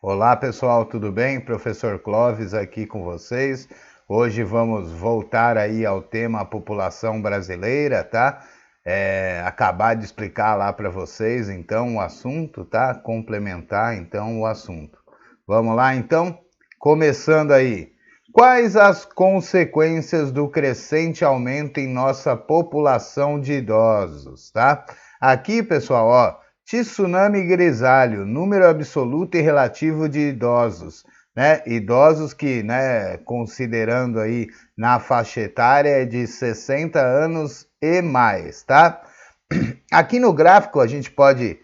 Olá pessoal, tudo bem? Professor Clóvis aqui com vocês. Hoje vamos voltar aí ao tema população brasileira, tá? Acabar de explicar lá para vocês então o assunto, tá? Complementar então o assunto. Vamos lá então? Começando aí. Quais as consequências do crescente aumento em nossa população de idosos, tá? Aqui, pessoal, ó, tsunami grisalho, número absoluto e relativo de idosos, né? Idosos que, né, considerando aí na faixa etária é de 60 anos e mais, tá? Aqui no gráfico a gente pode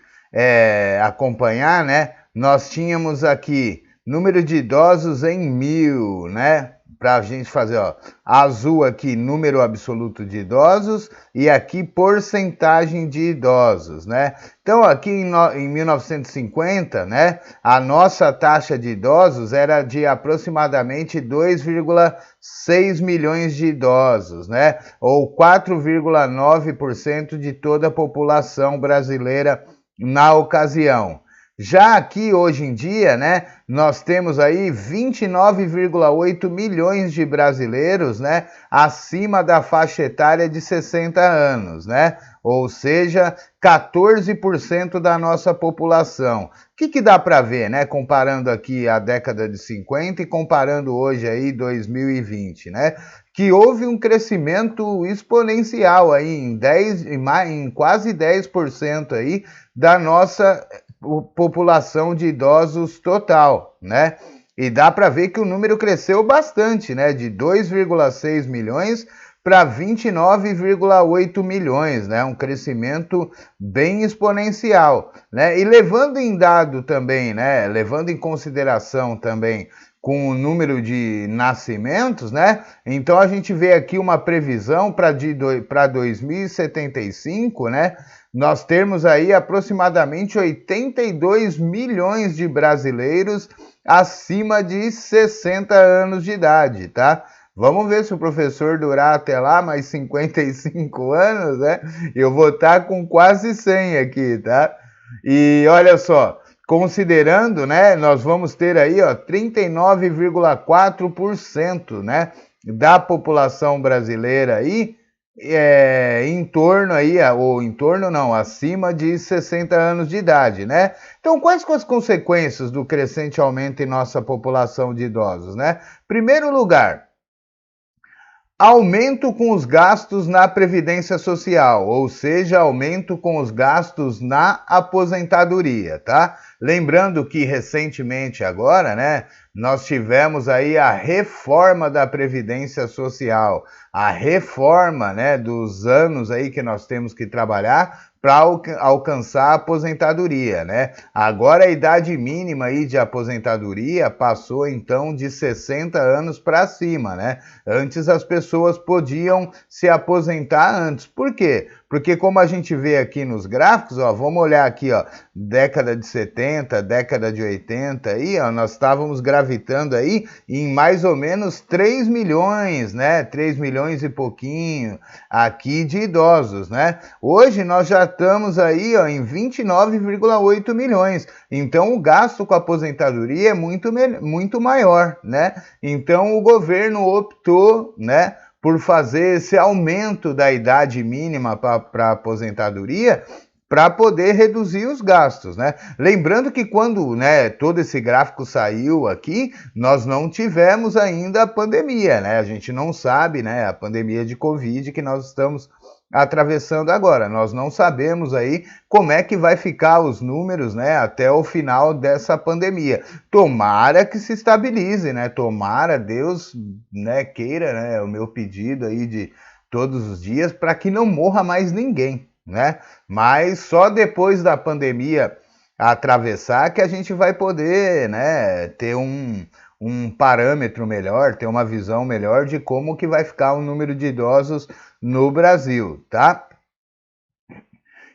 acompanhar, né? Nós tínhamos aqui número de idosos em 1000, né? Para a gente fazer, ó, azul aqui, número absoluto de idosos, e aqui porcentagem de idosos, né? Então, aqui em 1950, né, a nossa taxa de idosos era de aproximadamente 2,6 milhões de idosos, né? Ou 4,9% de toda a população brasileira na ocasião. Já aqui, hoje em dia, né, nós temos aí 29,8 milhões de brasileiros, né, acima da faixa etária de 60 anos, né? Ou seja, 14% da nossa população. O que dá para ver, né, comparando aqui a década de 50 e comparando hoje aí 2020, né? Que houve um crescimento exponencial aí em quase 10% aí da nossa população de idosos total, né? E dá para ver que o número cresceu bastante, né? De 2,6 milhões para 29,8 milhões, né? Um crescimento bem exponencial, né? E levando em dado também, né? Levando em consideração também com o número de nascimentos, né? Então a gente vê aqui uma previsão para 2075, né? Nós temos aí aproximadamente 82 milhões de brasileiros acima de 60 anos de idade, tá? Vamos ver se o professor durar até lá mais 55 anos, né? Eu vou estar com quase 100 aqui, tá? E olha só, considerando, né, nós vamos ter aí, ó, 39,4%, né, da população brasileira aí, em torno aí, ou em torno não, acima de 60 anos de idade, né? Então, quais são as consequências do crescente aumento em nossa população de idosos, né? Primeiro lugar, aumento com os gastos na Previdência Social, ou seja, aumento com os gastos na aposentadoria, tá? Lembrando que recentemente agora, né, nós tivemos aí a reforma da Previdência Social, a reforma, né, dos anos aí que nós temos que trabalhar para alcançar a aposentadoria, né? Agora a idade mínima aí de aposentadoria passou então de 60 anos para cima, né? Antes as pessoas podiam se aposentar antes. Por quê? Porque como a gente vê aqui nos gráficos, ó, vamos olhar aqui, ó, década de 70, década de 80, aí, ó, nós estávamos gravitando aí em mais ou menos 3 milhões, né? 3 milhões e pouquinho aqui de idosos, né? Hoje nós já estamos aí, ó, em 29,8 milhões. Então o gasto com a aposentadoria é muito maior, né? Então o governo optou, né, por fazer esse aumento da idade mínima para aposentadoria para poder reduzir os gastos, né? Lembrando que quando, né, todo esse gráfico saiu aqui, nós não tivemos ainda a pandemia, né? A gente não sabe, né, a pandemia de Covid que nós estamos atravessando agora. Nós não sabemos aí como é que vai ficar os números, né, até o final dessa pandemia. Tomara que se estabilize, né? Tomara, Deus, né, queira, né, o meu pedido aí de todos os dias para que não morra mais ninguém, né? Mas só depois da pandemia atravessar que a gente vai poder, né, ter um parâmetro melhor, ter uma visão melhor de como que vai ficar o número de idosos no Brasil, tá?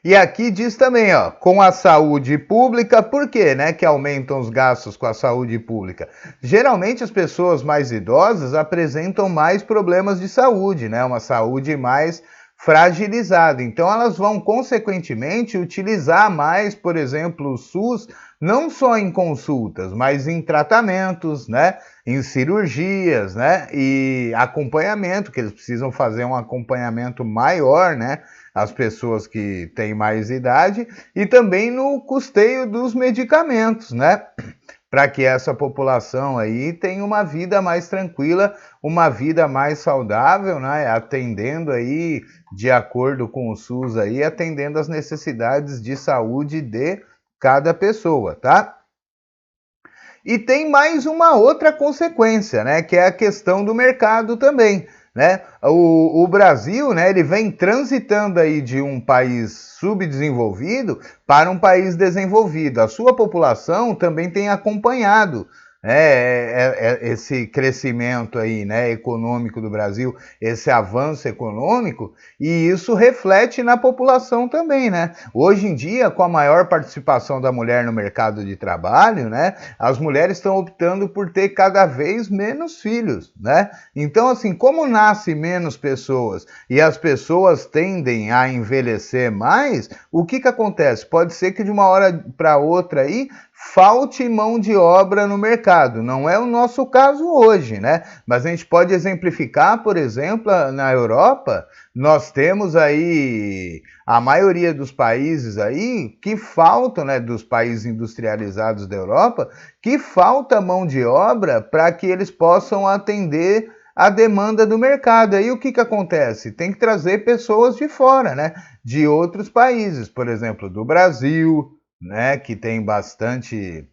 E aqui diz também, ó, com a saúde pública, por quê, né, que aumentam os gastos com a saúde pública? Geralmente as pessoas mais idosas apresentam mais problemas de saúde, né, uma saúde mais fragilizado. Então elas vão, consequentemente, utilizar mais, por exemplo, o SUS, não só em consultas, mas em tratamentos, né? Em cirurgias, né? E acompanhamento, que eles precisam fazer um acompanhamento maior, né? As pessoas que têm mais idade, e também no custeio dos medicamentos, né? Para que essa população aí tenha uma vida mais tranquila, uma vida mais saudável, né? Atendendo aí de acordo com o SUS aí, atendendo às necessidades de saúde de cada pessoa, tá? E tem mais uma outra consequência, né, que é a questão do mercado também, né? O Brasil, né, ele vem transitando aí de um país subdesenvolvido para um país desenvolvido. A sua população também tem acompanhado, né, esse crescimento aí, né, econômico do Brasil, esse avanço econômico, e isso reflete na população também, né? Hoje em dia, com a maior participação da mulher no mercado de trabalho, né, as mulheres estão optando por ter cada vez menos filhos, né? Então, assim, como nasce menos pessoas e as pessoas tendem a envelhecer mais, o que acontece? Pode ser que de uma hora para outra aí falte mão de obra no mercado. Não é o nosso caso hoje, né? Mas a gente pode exemplificar, por exemplo, na Europa, nós temos aí a maioria dos países aí que faltam, né, dos países industrializados da Europa, que falta mão de obra para que eles possam atender a demanda do mercado. Aí o que acontece? Tem que trazer pessoas de fora, né? De outros países, por exemplo, do Brasil, né? Que tem bastante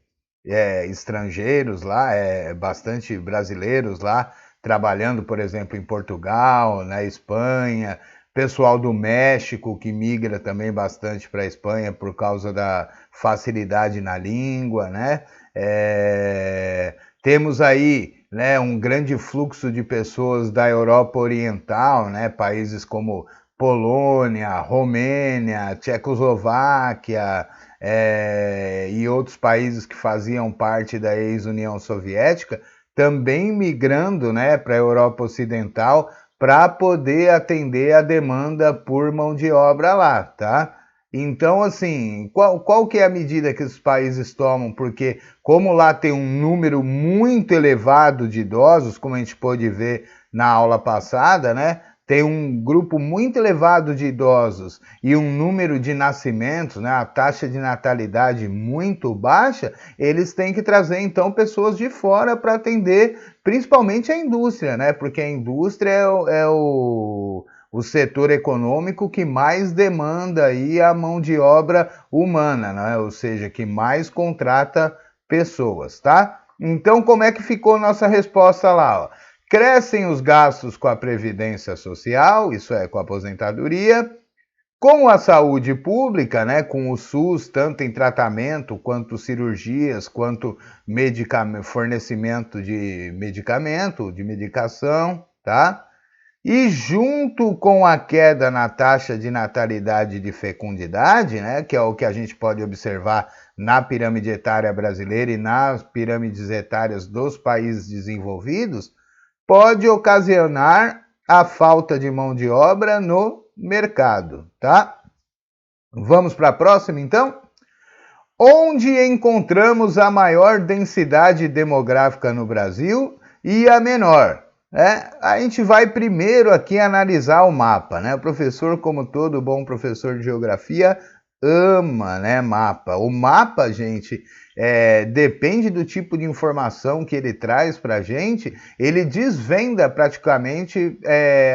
estrangeiros lá, bastante brasileiros lá, trabalhando, por exemplo, em Portugal, na Espanha, pessoal do México que migra também bastante para a Espanha por causa da facilidade na língua, né? Temos aí, né, um grande fluxo de pessoas da Europa Oriental, né, países como Polônia, Romênia, Tchecoslováquia, e outros países que faziam parte da ex-União Soviética, também migrando, né, para a Europa Ocidental para poder atender a demanda por mão de obra lá, tá? Então, assim, qual que é a medida que os países tomam? Porque como lá tem um número muito elevado de idosos, como a gente pôde ver na aula passada, né? Tem um grupo muito elevado de idosos e um número de nascimentos, né, a taxa de natalidade muito baixa, eles têm que trazer, então, pessoas de fora para atender, principalmente a indústria, né? Porque a indústria é o setor econômico que mais demanda aí a mão de obra humana, né? Ou seja, que mais contrata pessoas, tá? Então, como é que ficou nossa resposta lá? Ó? Crescem os gastos com a Previdência Social, isso é, com a aposentadoria, com a saúde pública, né, com o SUS, tanto em tratamento, quanto cirurgias, quanto fornecimento de medicamento, de medicação, tá? E junto com a queda na taxa de natalidade e de fecundidade, né, que é o que a gente pode observar na pirâmide etária brasileira e nas pirâmides etárias dos países desenvolvidos, pode ocasionar a falta de mão de obra no mercado, tá? Vamos para a próxima, então? Onde encontramos a maior densidade demográfica no Brasil e a menor? A gente vai primeiro aqui analisar o mapa, né? O professor, como todo bom professor de geografia, ama, né, mapa. O mapa, gente, depende do tipo de informação que ele traz para a gente, ele desvenda praticamente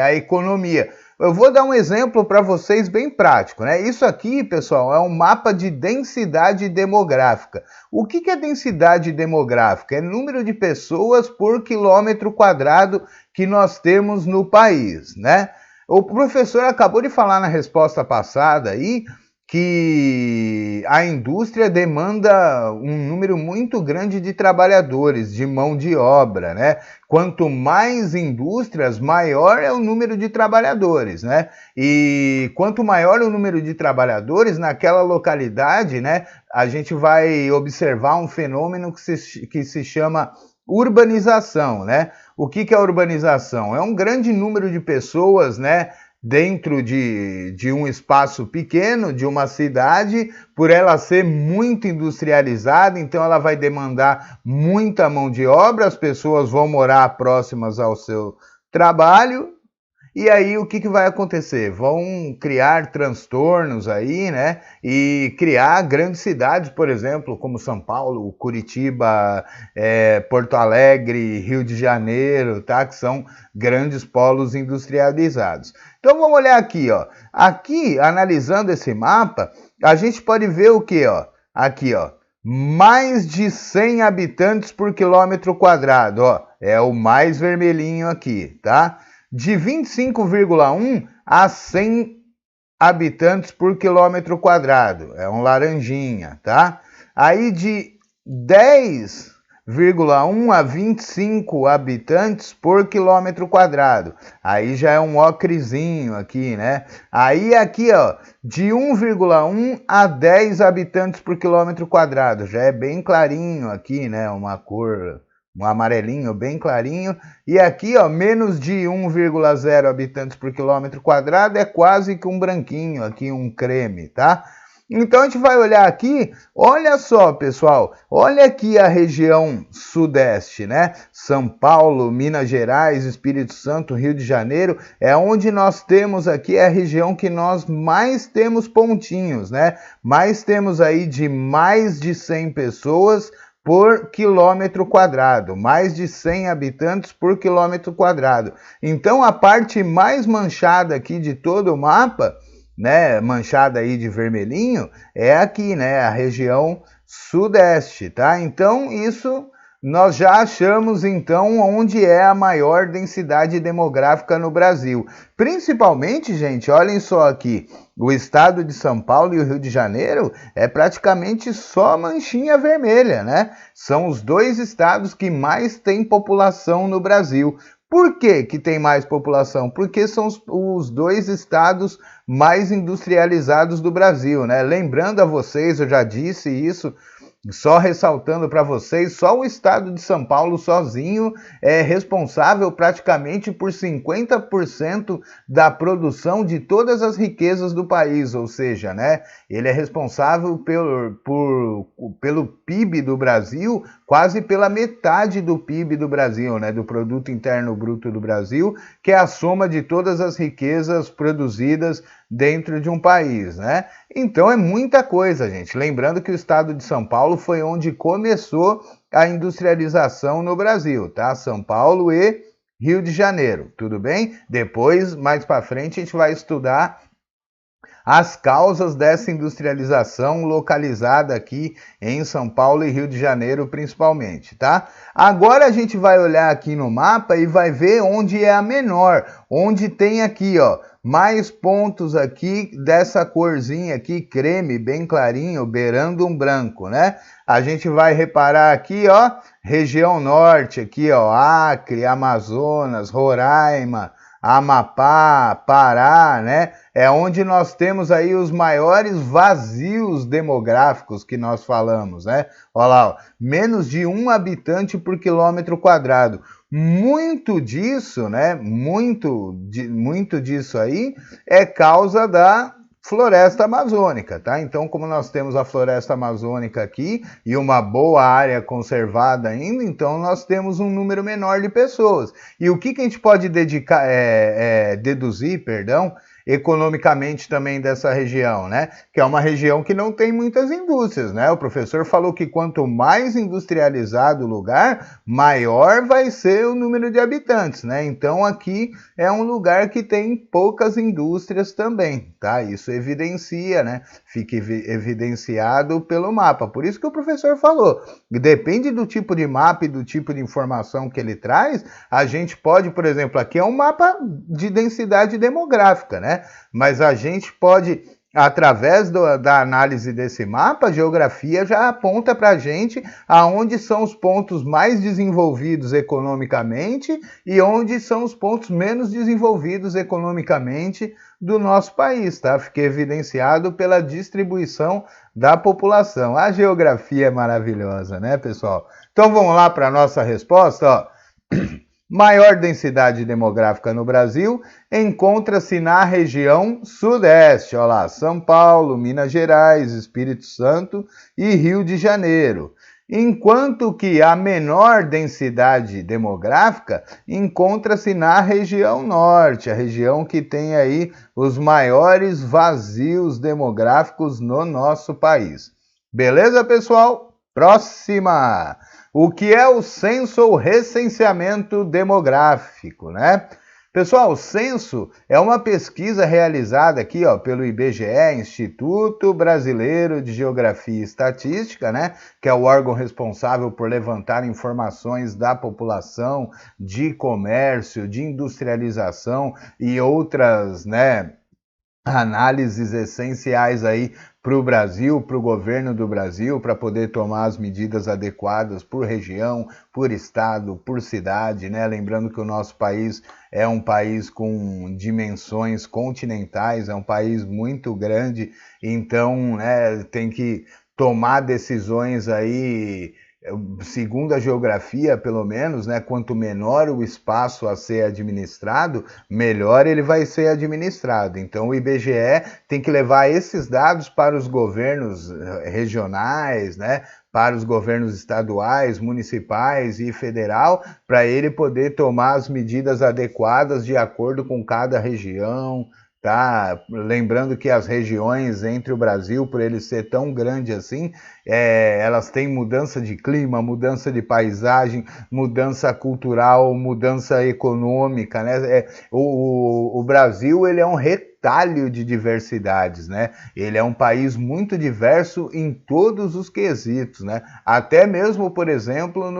a economia. Eu vou dar um exemplo para vocês bem prático, né? Isso aqui, pessoal, é um mapa de densidade demográfica. O que é densidade demográfica? É número de pessoas por quilômetro quadrado que nós temos no país, né? O professor acabou de falar na resposta passada aí que a indústria demanda um número muito grande de trabalhadores, de mão de obra, né? Quanto mais indústrias, maior é o número de trabalhadores, né? E quanto maior o número de trabalhadores naquela localidade, né? A gente vai observar um fenômeno que se chama urbanização, né? O que é urbanização? É um grande número de pessoas, né? dentro de um espaço pequeno, de uma cidade, por ela ser muito industrializada, então ela vai demandar muita mão de obra, as pessoas vão morar próximas ao seu trabalho. E aí o que vai acontecer? Vão criar transtornos aí, né? E criar grandes cidades, por exemplo, como São Paulo, Curitiba, Porto Alegre, Rio de Janeiro, tá? Que são grandes polos industrializados. Então vamos olhar aqui, ó. Aqui, analisando esse mapa, a gente pode ver o que, ó? Aqui, ó. Mais de 100 habitantes por quilômetro quadrado, ó. É o mais vermelhinho aqui, tá? De 25,1 a 100 habitantes por quilômetro quadrado, é um laranjinha, tá? Aí de 10,1 a 25 habitantes por quilômetro quadrado, aí já é um ocrezinho aqui, né? Aí aqui, ó, de 1,1 a 10 habitantes por quilômetro quadrado, já é bem clarinho aqui, né? Uma cor, um amarelinho bem clarinho, e aqui, ó, menos de 1,0 habitantes por quilômetro quadrado é quase que um branquinho, aqui um creme, tá? Então a gente vai olhar aqui, olha só, pessoal, olha aqui a região sudeste, né? São Paulo, Minas Gerais, Espírito Santo, Rio de Janeiro, é onde nós temos aqui a região que nós mais temos pontinhos, né? Mais temos aí de mais de 100 pessoas por quilômetro quadrado, mais de 100 habitantes por quilômetro quadrado. Então a parte mais manchada aqui de todo o mapa, né, manchada aí de vermelhinho, é aqui, né, a região sudeste, tá? Então isso nós já achamos então onde é a maior densidade demográfica no Brasil. Principalmente, gente, olhem só aqui, o estado de São Paulo e o Rio de Janeiro é praticamente só manchinha vermelha, né? São os dois estados que mais têm população no Brasil. Por que que tem mais população? Porque são os dois estados mais industrializados do Brasil, né? Lembrando a vocês, eu já disse isso, só ressaltando para vocês, só o estado de São Paulo sozinho é responsável praticamente por 50% da produção de todas as riquezas do país, ou seja, né, ele é responsável pelo PIB do Brasil, quase pela metade do PIB do Brasil, né, do Produto Interno Bruto do Brasil, que é a soma de todas as riquezas produzidas dentro de um país, né? Então é muita coisa, gente. Lembrando que o estado de São Paulo foi onde começou a industrialização no Brasil, tá? São Paulo e Rio de Janeiro, tudo bem? Depois, mais para frente, a gente vai estudar as causas dessa industrialização localizada aqui em São Paulo e Rio de Janeiro principalmente, tá? Agora a gente vai olhar aqui no mapa e vai ver onde é a menor, onde tem aqui, ó, mais pontos aqui dessa corzinha aqui, creme, bem clarinho, beirando um branco, né? A gente vai reparar aqui, ó, região norte aqui, ó, Acre, Amazonas, Roraima, Amapá, Pará, né? É onde nós temos aí os maiores vazios demográficos que nós falamos, né? Olha lá, ó, menos de 1 habitante por quilômetro quadrado. Muito disso, né? Muito disso aí é causa da floresta amazônica, tá? Então, como nós temos a floresta amazônica aqui e uma boa área conservada ainda, então nós temos um número menor de pessoas. E o que a gente pode deduzir, economicamente também dessa região, né? Que é uma região que não tem muitas indústrias, né? O professor falou que quanto mais industrializado o lugar, maior vai ser o número de habitantes, né? Então aqui é um lugar que tem poucas indústrias também, tá? Isso evidencia, né? Fica evidenciado pelo mapa. Por isso que o professor falou, depende do tipo de mapa e do tipo de informação que ele traz, a gente pode, por exemplo, aqui é um mapa de densidade demográfica, né? Mas a gente pode, através da análise desse mapa, a geografia já aponta para a gente aonde são os pontos mais desenvolvidos economicamente e onde são os pontos menos desenvolvidos economicamente do nosso país, tá? Fica evidenciado pela distribuição da população. A geografia é maravilhosa, né, pessoal? Então vamos lá para a nossa resposta, ó. Maior densidade demográfica no Brasil encontra-se na região Sudeste, olha lá, São Paulo, Minas Gerais, Espírito Santo e Rio de Janeiro. Enquanto que a menor densidade demográfica encontra-se na região Norte, a região que tem aí os maiores vazios demográficos no nosso país. Beleza, pessoal? Próxima! O que é o censo ou recenseamento demográfico, né? Pessoal, o censo é uma pesquisa realizada aqui, ó, pelo IBGE, Instituto Brasileiro de Geografia e Estatística, né, que é o órgão responsável por levantar informações da população, de comércio, de industrialização e outras, né, análises essenciais aí para o Brasil, para o governo do Brasil, para poder tomar as medidas adequadas por região, por estado, por cidade, né? Lembrando que o nosso país é um país com dimensões continentais, é um país muito grande, então, né, tem que tomar decisões aí segundo a geografia, pelo menos, né, quanto menor o espaço a ser administrado, melhor ele vai ser administrado. Então o IBGE tem que levar esses dados para os governos regionais, né, para os governos estaduais, municipais e federal, para ele poder tomar as medidas adequadas de acordo com cada região, tá? Lembrando que as regiões entre o Brasil, por ele ser tão grande assim, elas têm mudança de clima, mudança de paisagem, mudança cultural, mudança econômica, né? O Brasil, ele é um retalho de diversidades, né? Ele é um país muito diverso em todos os quesitos, né? Até mesmo, por exemplo,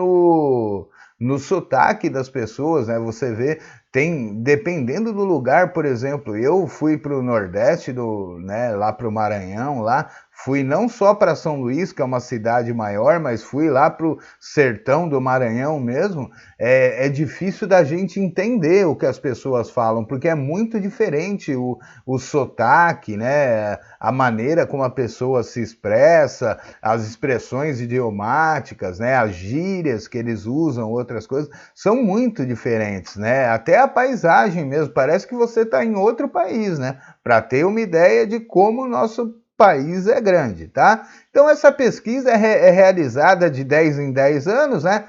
no sotaque das pessoas, né? Você vê, tem, dependendo do lugar, por exemplo, eu fui para o Nordeste, né, lá para o Maranhão, lá, fui não só para São Luís, que é uma cidade maior, mas fui lá para o sertão do Maranhão mesmo. É difícil da gente entender o que as pessoas falam, porque é muito diferente o sotaque, né? A maneira como a pessoa se expressa, as expressões idiomáticas, né? As gírias que eles usam, outras coisas, são muito diferentes, né? Até a paisagem mesmo, parece que você está em outro país, né? Para ter uma ideia de como o nosso país é grande, tá? Então essa pesquisa é realizada de 10 em 10 anos, né?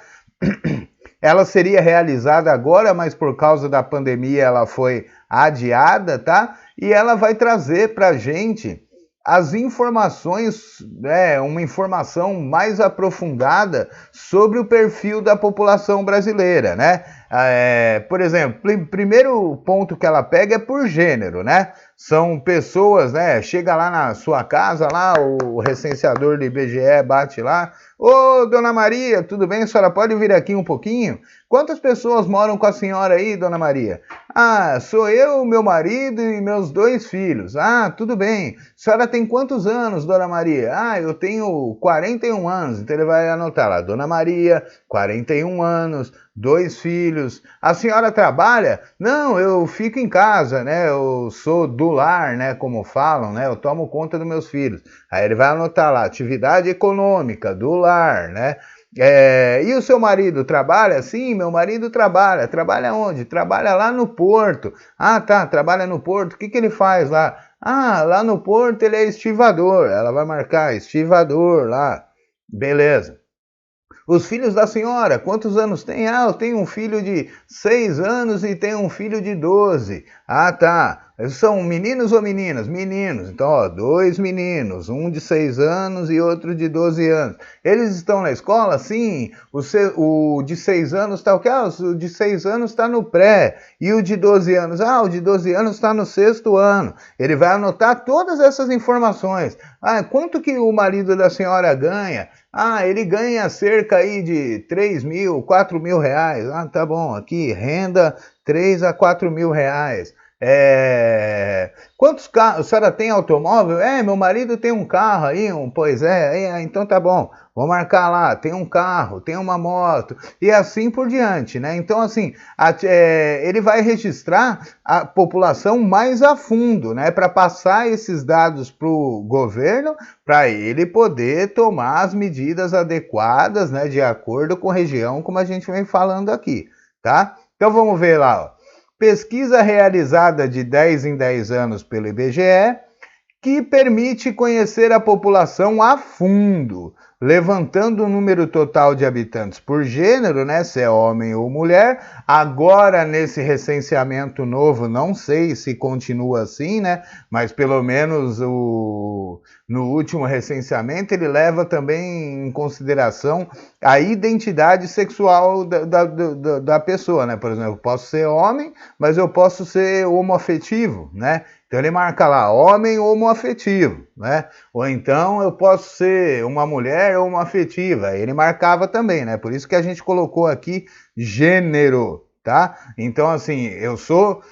Ela seria realizada agora, mas por causa da pandemia ela foi adiada, tá? E ela vai trazer para a gente as informações, né, uma informação mais aprofundada sobre o perfil da população brasileira, né? Por exemplo, primeiro ponto que ela pega é por gênero, né? São pessoas, né? Chega lá na sua casa, lá o recenseador do IBGE bate lá. Ô, dona Maria, tudo bem? A senhora pode vir aqui um pouquinho? Quantas pessoas moram com a senhora aí, dona Maria? Ah, sou eu, meu marido e meus 2 filhos. Ah, tudo bem. A senhora tem quantos anos, dona Maria? Ah, eu tenho 41 anos. Então ele vai anotar lá, dona Maria, 41 anos, 2 filhos. A senhora trabalha? Não, eu fico em casa, né? Eu sou do lar, né? Como falam, né? Eu tomo conta dos meus filhos. Aí ele vai anotar lá, atividade econômica, do lar, né? E o seu marido trabalha? Sim, meu marido trabalha. Trabalha onde? Trabalha lá no porto. Ah, tá, trabalha no porto. O que ele faz lá? Ah, lá no porto ele é estivador. Ela vai marcar estivador lá. Beleza. Os filhos da senhora, quantos anos tem? Ah, eu tenho um filho de 6 anos e tenho um filho de 12. Ah, tá. São meninos ou meninas? Meninos. Então, ó, 2 meninos, um de 6 anos e outro de 12 anos. Eles estão na escola? Sim. O de 6 anos está o quê? Ah, o de 6 anos está no pré. E o de 12 anos? Ah, o de 12 anos está no 6º ano. Ele vai anotar todas essas informações. Ah, quanto que o marido da senhora ganha? Ah, ele ganha cerca aí de 3 mil, 4 mil reais. Ah, tá bom, aqui, renda 3 a 4 mil reais. Quantos carros? A senhora tem automóvel? Meu marido tem um carro aí, pois então tá bom, vou marcar lá, tem um carro, tem uma moto, e assim por diante, né? Então, assim, ele vai registrar a população mais a fundo, né? Para passar esses dados para o governo, para ele poder tomar as medidas adequadas, né? De acordo com a região, como a gente vem falando aqui, tá? Então vamos ver lá, ó. Pesquisa realizada de 10 em 10 anos pelo IBGE, que permite conhecer a população a fundo, levantando o número total de habitantes por gênero, né, se é homem ou mulher. Agora, nesse recenseamento novo, não sei se continua assim, né, mas pelo menos no último recenseamento ele leva também em consideração a identidade sexual da pessoa, né, por exemplo, eu posso ser homem, mas eu posso ser homoafetivo, né. Então ele marca lá, homem homoafetivo, né? Ou então eu posso ser uma mulher homoafetiva. Ele marcava também, né? Por isso que a gente colocou aqui gênero, tá? Então assim, eu sou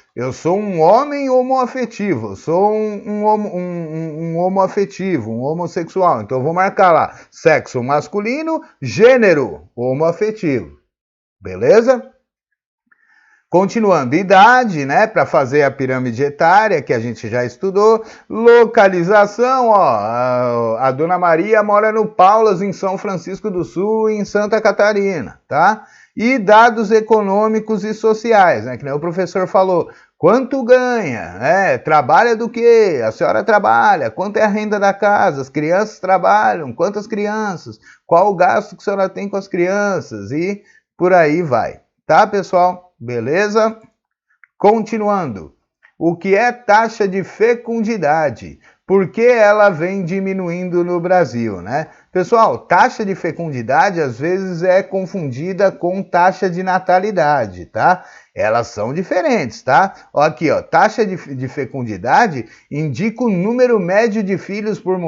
um homem homoafetivo, eu sou um homoafetivo, um homossexual. Então eu vou marcar lá, sexo masculino, gênero homoafetivo. Beleza? Continuando, idade, né, para fazer a pirâmide etária, que a gente já estudou. Localização, ó, a Dona Maria mora no Paulas, em São Francisco do Sul, em Santa Catarina, tá? E dados econômicos e sociais, né, que nem o professor falou. Quanto ganha? Trabalha do quê? A senhora trabalha? Quanto é a renda da casa? As crianças trabalham? Quantas crianças? Qual o gasto que a senhora tem com as crianças? E por aí vai. Tá, pessoal? Beleza? Continuando. O que é taxa de fecundidade? Por que ela vem diminuindo no Brasil, né? Pessoal, taxa de fecundidade às vezes é confundida com taxa de natalidade, tá? Elas são diferentes, tá? Ó, aqui, ó, taxa de fecundidade indica o número médio de filhos por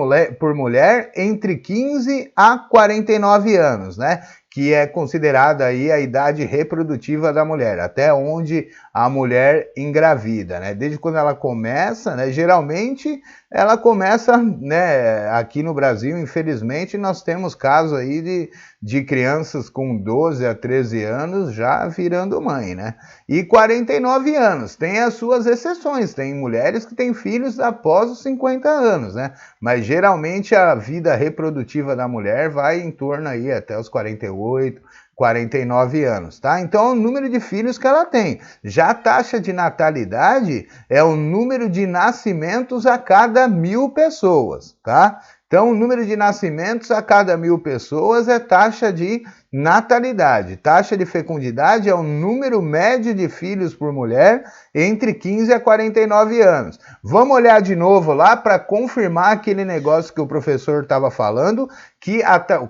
mulher entre 15 a 49 anos, né? Que é considerada aí a idade reprodutiva da mulher, até onde a mulher engravida, né? Desde quando ela começa, né? Geralmente ela começa, né? Aqui no Brasil, infelizmente, nós temos casos aí de crianças com 12 a 13 anos já virando mãe, né? E 49 anos, tem as suas exceções, tem mulheres que têm filhos após os 50 anos, né? Mas geralmente a vida reprodutiva da mulher vai em torno aí até os 48, 49 anos, tá? Então é o número de filhos que ela tem. Já a taxa de natalidade é o número de nascimentos a cada 1.000 pessoas, tá? Então, o número de nascimentos a cada 1.000 pessoas é taxa de natalidade. Taxa de fecundidade é o número médio de filhos por mulher entre 15 a 49 anos. Vamos olhar de novo lá para confirmar aquele negócio que o professor estava falando, que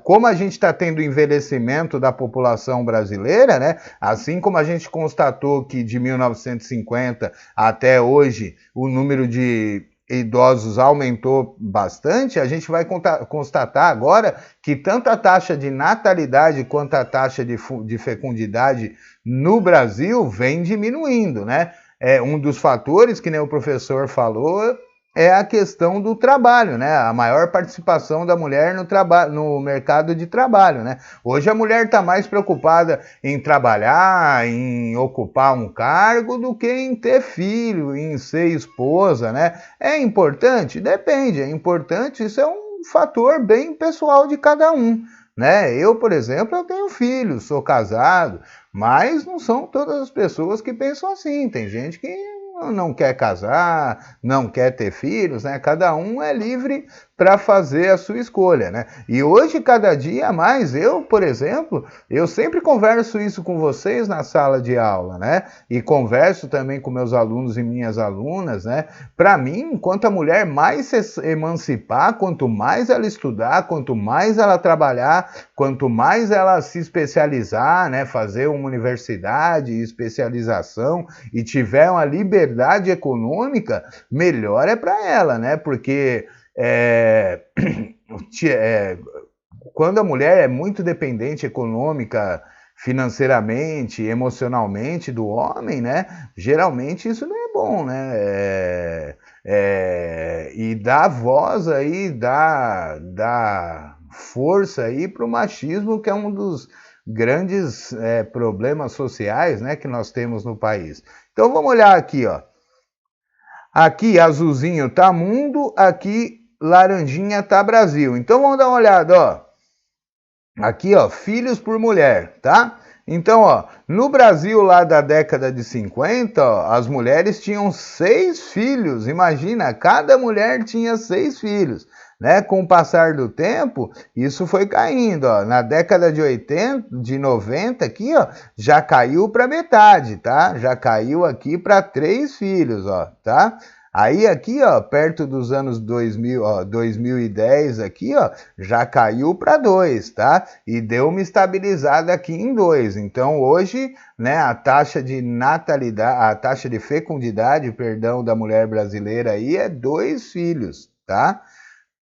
como a gente está tendo envelhecimento da população brasileira, né? Assim como a gente constatou que de 1950 até hoje o número de idosos aumentou bastante, a gente vai constatar agora que tanto a taxa de natalidade quanto a taxa de fecundidade no Brasil vem diminuindo, né? Um dos fatores, que nem o professor falou, é a questão do trabalho, né? A maior participação da mulher no mercado de trabalho, né? Hoje a mulher está mais preocupada em trabalhar, em ocupar um cargo, do que em ter filho, em ser esposa, né? É importante? Depende, é importante, isso é um fator bem pessoal de cada um, né? Eu, por exemplo, eu tenho filho, sou casado, mas não são todas as pessoas que pensam assim. Tem gente que não quer casar, não quer ter filhos, né? Cada um é livre para fazer a sua escolha, né? E hoje, cada dia mais, eu, por exemplo, eu sempre converso isso com vocês na sala de aula, né? E converso também com meus alunos e minhas alunas, né? Para mim, quanto a mulher mais se emancipar, quanto mais ela estudar, quanto mais ela trabalhar, quanto mais ela se especializar, né? Fazer uma universidade, especialização e tiver uma liberdade econômica, melhor é para ela, né? Porque quando a mulher é muito dependente econômica, financeiramente, emocionalmente do homem, né? Geralmente isso não é bom, né? E dá voz aí, dá força aí para o machismo, que é um dos grandes problemas sociais, né, que nós temos no país. Então vamos olhar aqui, ó. Aqui azulzinho tá mundo, aqui laranjinha tá Brasil. Então vamos dar uma olhada, ó. Aqui, ó, filhos por mulher, tá? Então, ó, no Brasil lá da década de 50, ó, as mulheres tinham 6 filhos. Imagina, cada mulher tinha 6 filhos. Né? Com o passar do tempo, isso foi caindo. Ó. Na década de 80, de 90 aqui, ó, já caiu para metade, tá? Já caiu aqui para 3 filhos, ó, tá? Aí aqui, ó, perto dos anos 2000, ó, 2010 aqui, ó, já caiu para 2, tá? E deu uma estabilizada aqui em 2. Então hoje, né, a taxa de natalidade, a taxa de fecundidade, perdão, da mulher brasileira aí é 2 filhos, tá?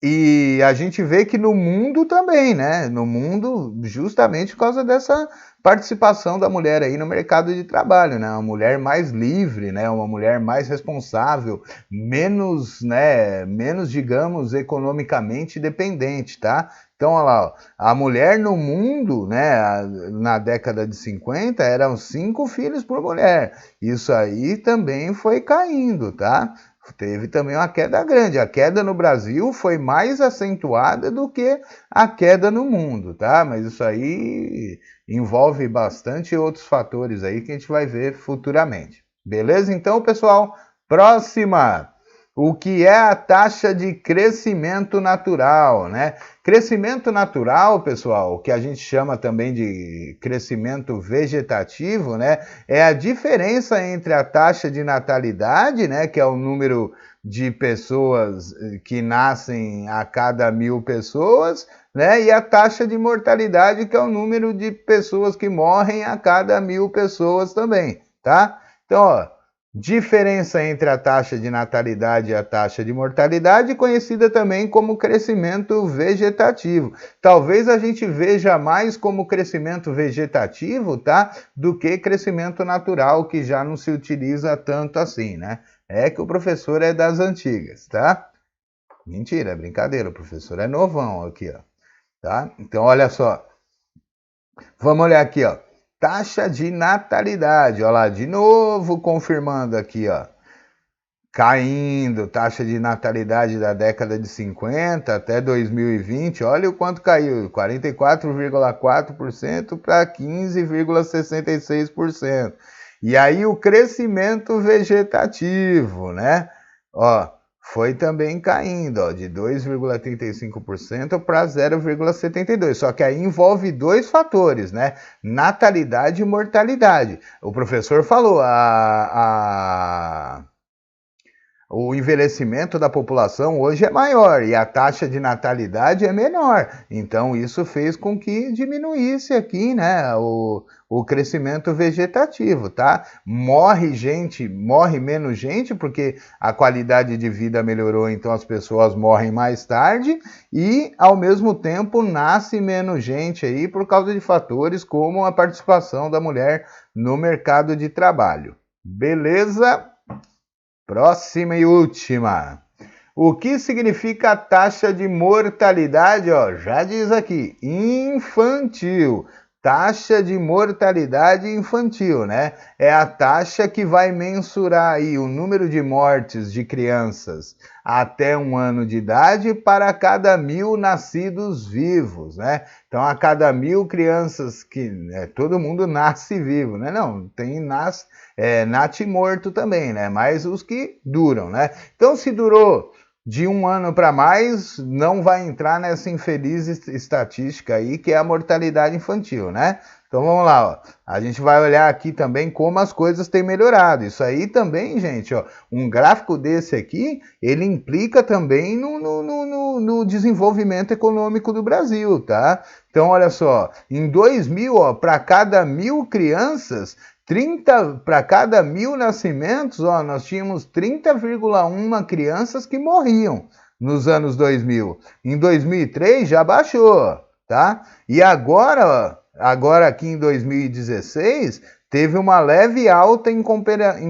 E a gente vê que no mundo também, né? No mundo, justamente por causa dessa participação da mulher aí no mercado de trabalho, né? Uma mulher mais livre, né? Uma mulher mais responsável, menos, né? Menos, digamos, economicamente dependente, tá? Então, olha lá, ó, a mulher no mundo, né? Na década de 50, eram 5 filhos por mulher. Isso aí também foi caindo, tá? Teve também uma queda grande. A queda no Brasil foi mais acentuada do que a queda no mundo, tá? Mas isso aí envolve bastante outros fatores aí que a gente vai ver futuramente. Beleza? Então, pessoal, próxima. O que é a taxa de crescimento natural, né? Crescimento natural, pessoal, que a gente chama também de crescimento vegetativo, né? É a diferença entre a taxa de natalidade, né? Que é o número de pessoas que nascem a cada 1000 pessoas, né? E a taxa de mortalidade, que é o número de pessoas que morrem a cada 1000 pessoas também, tá? Então, ó, diferença entre a taxa de natalidade e a taxa de mortalidade, conhecida também como crescimento vegetativo. Talvez a gente veja mais como crescimento vegetativo, tá? Do que crescimento natural, que já não se utiliza tanto assim, né? É que o professor é das antigas, tá? Mentira, é brincadeira, o professor é novão aqui, ó. Tá? Então, olha só. Vamos olhar aqui, ó. Taxa de natalidade, olha lá, de novo confirmando aqui, ó. Caindo, taxa de natalidade da década de 50 até 2020, olha o quanto caiu, 44,4% para 15,66%. E aí o crescimento vegetativo, né? Ó, foi também caindo, ó, de 2,35% para 0,72%. Só que aí envolve 2 fatores, né? Natalidade e mortalidade. O professor falou, o envelhecimento da população hoje é maior e a taxa de natalidade é menor. Então, isso fez com que diminuísse aqui, né, o crescimento vegetativo, tá? Morre gente, morre menos gente, porque a qualidade de vida melhorou, então as pessoas morrem mais tarde e, ao mesmo tempo, nasce menos gente aí por causa de fatores como a participação da mulher no mercado de trabalho. Beleza? Próxima e última. O que significa a taxa de mortalidade? Ó, já diz aqui, infantil. Taxa de mortalidade infantil, né? É a taxa que vai mensurar aí o número de mortes de crianças até 1 ano de idade para cada 1000 nascidos vivos, né? Então, a cada 1000 crianças que... todo mundo nasce vivo, né? Não, tem nasce morto também, né? Mas os que duram, né? Então, se durou de 1 ano para mais, não vai entrar nessa infeliz estatística aí, que é a mortalidade infantil, né? Então vamos lá, ó. A gente vai olhar aqui também como as coisas têm melhorado. Isso aí também, gente, ó, um gráfico desse aqui, ele implica também no desenvolvimento econômico do Brasil, tá? Então, olha só, em 2000, ó, para cada 1000 crianças, para cada 1000 nascimentos, ó, nós tínhamos 30,1 crianças que morriam nos anos 2000. Em 2003 já baixou, tá? E agora, agora aqui em 2016, teve uma leve alta em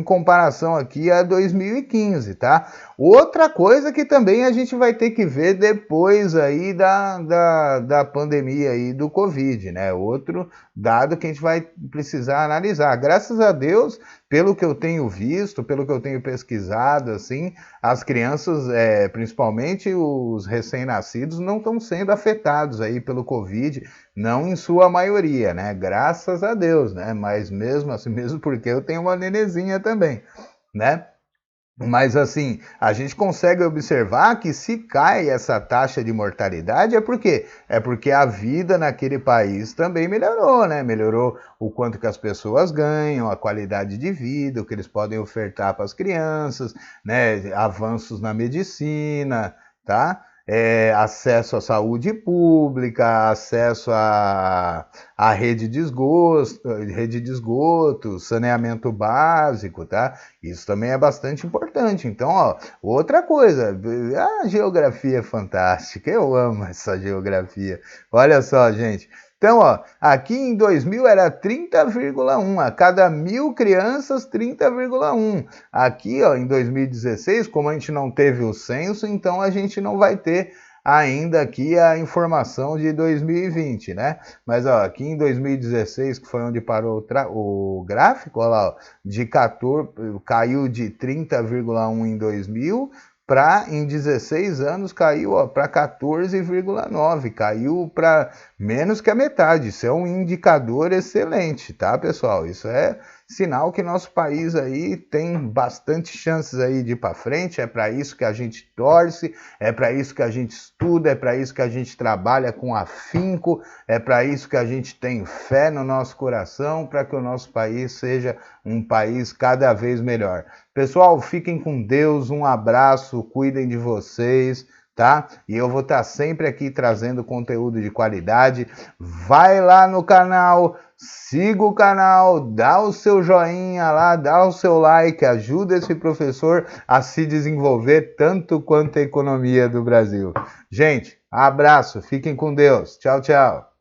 comparação aqui a 2015, tá? Outra coisa que também a gente vai ter que ver depois aí da pandemia aí do Covid, né? Outro dado que a gente vai precisar analisar. Graças a Deus, pelo que eu tenho visto, pelo que eu tenho pesquisado, assim, as crianças, principalmente os recém-nascidos, não estão sendo afetados aí pelo Covid, não em sua maioria, né? Graças a Deus, né? Mas mesmo assim, mesmo porque eu tenho uma nenezinha também, né? Mas assim, a gente consegue observar que se cai essa taxa de mortalidade é porque a vida naquele país também melhorou, né? Melhorou o quanto que as pessoas ganham, a qualidade de vida, o que eles podem ofertar para as crianças, né? Avanços na medicina, tá? Acesso à saúde pública, acesso à rede de esgoto, saneamento básico, tá? Isso também é bastante importante. Então, ó, outra coisa, a geografia é fantástica, eu amo essa geografia. Olha só, gente. Então, ó, aqui em 2000 era 30,1, a cada 1.000 crianças, 30,1. Aqui, ó, em 2016, como a gente não teve o censo, então a gente não vai ter ainda aqui a informação de 2020, né? Mas ó, aqui em 2016, que foi onde parou o gráfico, ó lá, ó, de 14, caiu de 30,1 em 2000, em 16 anos caiu para 14,9, caiu para menos que a metade. Isso é um indicador excelente, tá, pessoal? Isso é sinal que nosso país aí tem bastante chances aí de ir para frente. É para isso que a gente torce, é para isso que a gente estuda, é para isso que a gente trabalha com afinco, é para isso que a gente tem fé no nosso coração, para que o nosso país seja um país cada vez melhor. Pessoal, fiquem com Deus, um abraço, cuidem de vocês, tá? E eu vou estar sempre aqui trazendo conteúdo de qualidade. Vai lá no canal, siga o canal, dá o seu joinha lá, dá o seu like, ajuda esse professor a se desenvolver tanto quanto a economia do Brasil. Gente, abraço, fiquem com Deus. Tchau, tchau.